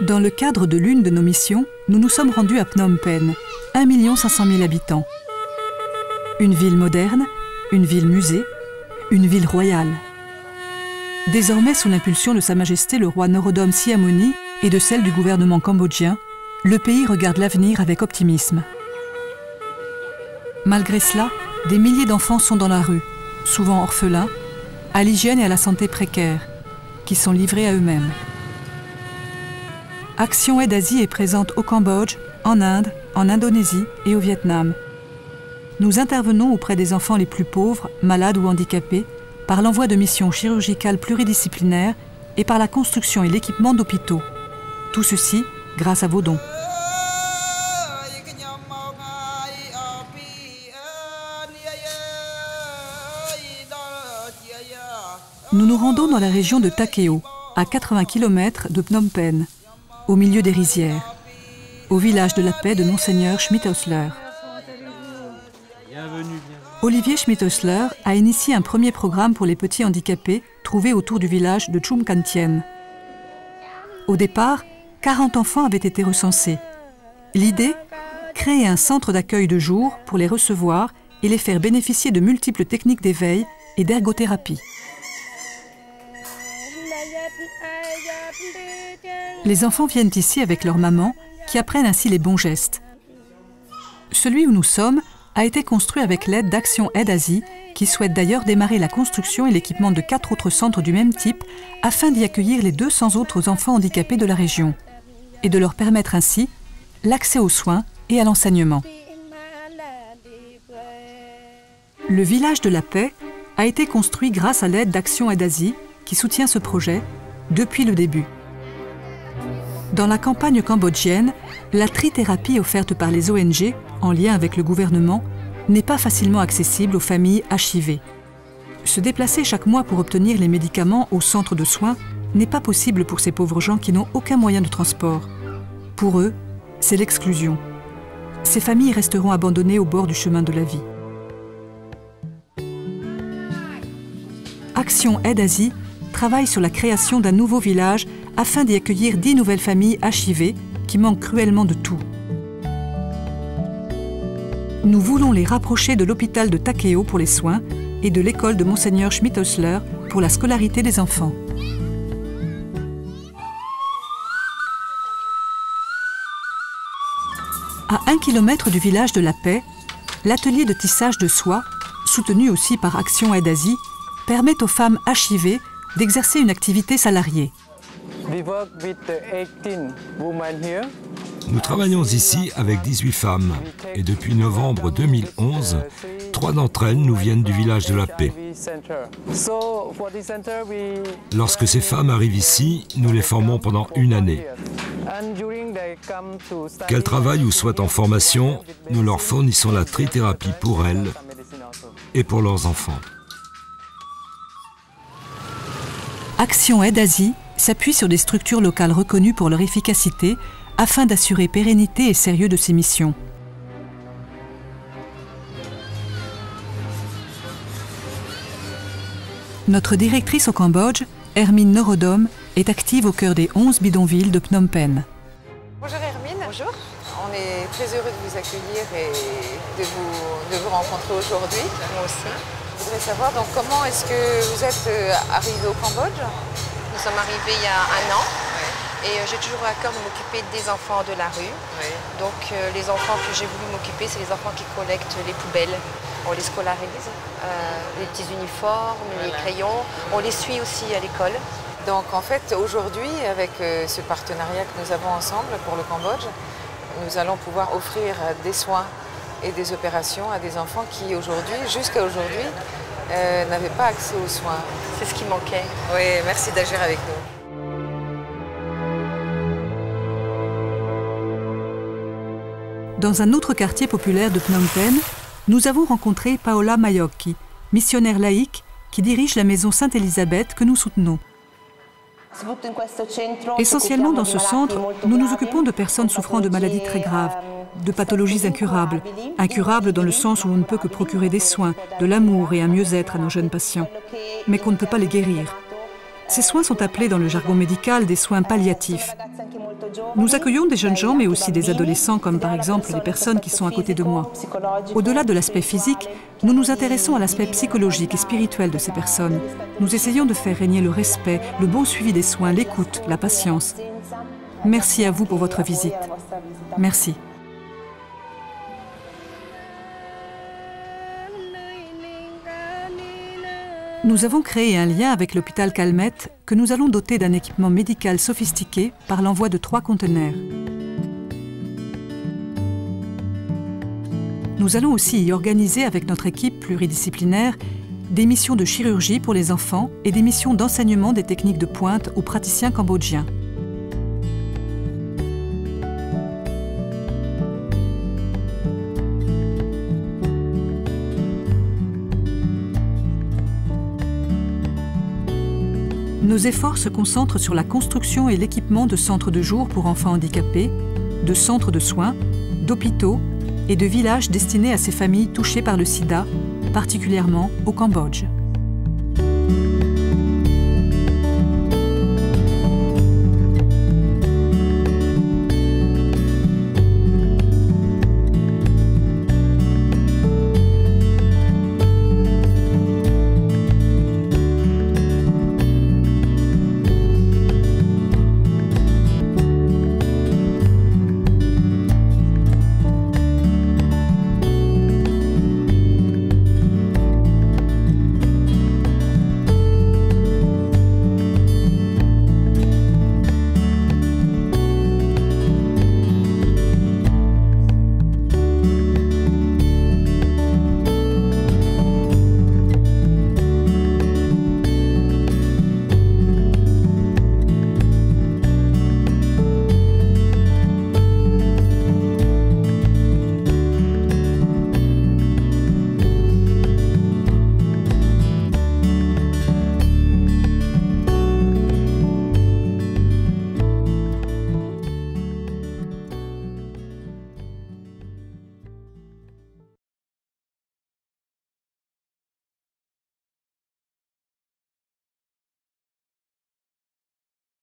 Dans le cadre de l'une de nos missions, nous nous sommes rendus à Phnom Penh, 1 500 000 habitants. Une ville moderne, une ville musée, une ville royale. Désormais, sous l'impulsion de Sa Majesté le roi Norodom Sihamoni et de celle du gouvernement cambodgien, le pays regarde l'avenir avec optimisme. Malgré cela, des milliers d'enfants sont dans la rue, souvent orphelins, à l'hygiène et à la santé précaire, qui sont livrés à eux-mêmes. Action Aide Asie est présente au Cambodge, en Inde, en Indonésie et au Vietnam. Nous intervenons auprès des enfants les plus pauvres, malades ou handicapés, par l'envoi de missions chirurgicales pluridisciplinaires et par la construction et l'équipement d'hôpitaux. Tout ceci grâce à vos dons. Nous nous rendons dans la région de Takeo, à 80 km de Phnom Penh, au milieu des rizières, au village de la paix de Monseigneur Schmidt-Osler. Olivier Schmidt-Osler a initié un premier programme pour les petits handicapés trouvés autour du village de Chum Kantien. Au départ, 40 enfants avaient été recensés. L'idée ? Créer un centre d'accueil de jour pour les recevoir et les faire bénéficier de multiples techniques d'éveil et d'ergothérapie. Les enfants viennent ici avec leur maman, qui apprennent ainsi les bons gestes. Celui où nous sommes a été construit avec l'aide d'Action Aide Asie, qui souhaite d'ailleurs démarrer la construction et l'équipement de 4 autres centres du même type, afin d'y accueillir les 200 autres enfants handicapés de la région, et de leur permettre ainsi l'accès aux soins et à l'enseignement. Le village de la paix a été construit grâce à l'aide d'Action Aide Asie, qui soutient ce projet depuis le début. Dans la campagne cambodgienne, la trithérapie offerte par les ONG, en lien avec le gouvernement, n'est pas facilement accessible aux familles HIV. Se déplacer chaque mois pour obtenir les médicaments au centre de soins n'est pas possible pour ces pauvres gens qui n'ont aucun moyen de transport. Pour eux, c'est l'exclusion. Ces familles resteront abandonnées au bord du chemin de la vie. Action Aide Asie travaille sur la création d'un nouveau village afin d'y accueillir 10 nouvelles familles HIV qui manquent cruellement de tout. Nous voulons les rapprocher de l'hôpital de Takeo pour les soins et de l'école de Monseigneur Schmidt-Osler pour la scolarité des enfants. À 1 km du village de la Paix, l'atelier de tissage de soie, soutenu aussi par Action Aide Asie, permet aux femmes HIV d'exercer une activité salariée. Nous travaillons ici avec 18 femmes et depuis novembre 2011, 3 d'entre elles nous viennent du village de la Paix. Lorsque ces femmes arrivent ici, nous les formons pendant 1 année. Qu'elles travaillent ou soient en formation, nous leur fournissons la trithérapie pour elles et pour leurs enfants. Action Aide Asie s'appuie sur des structures locales reconnues pour leur efficacité afin d'assurer pérennité et sérieux de ses missions. Notre directrice au Cambodge, Hermine Norodom, est active au cœur des 11 bidonvilles de Phnom Penh. Bonjour Hermine. Bonjour. On est très heureux de vous accueillir et de vous rencontrer aujourd'hui. Moi aussi. Je voudrais savoir donc comment est-ce que vous êtes arrivé au Cambodge? Nous sommes arrivés il y a 1 an et j'ai toujours à cœur de m'occuper des enfants de la rue. Donc les enfants que j'ai voulu m'occuper, c'est les enfants qui collectent les poubelles. On les scolarise, les petits uniformes, les crayons. On les suit aussi à l'école. Donc en fait aujourd'hui avec ce partenariat que nous avons ensemble pour le Cambodge, nous allons pouvoir offrir des soins et des opérations à des enfants qui aujourd'hui, jusqu'à aujourd'hui, n'avaient pas accès aux soins. C'est ce qui manquait. Oui, merci d'agir avec nous. Dans un autre quartier populaire de Phnom Penh, nous avons rencontré Paola Mayokki, missionnaire laïque qui dirige la maison Sainte-Élisabeth que nous soutenons. Essentiellement dans ce centre, nous nous occupons de personnes souffrant de maladies très graves, de pathologies incurables. Incurables dans le sens où on ne peut que procurer des soins, de l'amour et un mieux-être à nos jeunes patients, mais qu'on ne peut pas les guérir. Ces soins sont appelés dans le jargon médical des soins palliatifs. Nous accueillons des jeunes gens, mais aussi des adolescents, comme par exemple les personnes qui sont à côté de moi. Au-delà de l'aspect physique, nous nous intéressons à l'aspect psychologique et spirituel de ces personnes. Nous essayons de faire régner le respect, le bon suivi des soins, l'écoute, la patience. Merci à vous pour votre visite. Merci. Nous avons créé un lien avec l'hôpital Calmette que nous allons doter d'un équipement médical sophistiqué par l'envoi de 3 conteneurs. Nous allons aussi y organiser avec notre équipe pluridisciplinaire des missions de chirurgie pour les enfants et des missions d'enseignement des techniques de pointe aux praticiens cambodgiens. Nos efforts se concentrent sur la construction et l'équipement de centres de jour pour enfants handicapés, de centres de soins, d'hôpitaux et de villages destinés à ces familles touchées par le sida, particulièrement au Cambodge.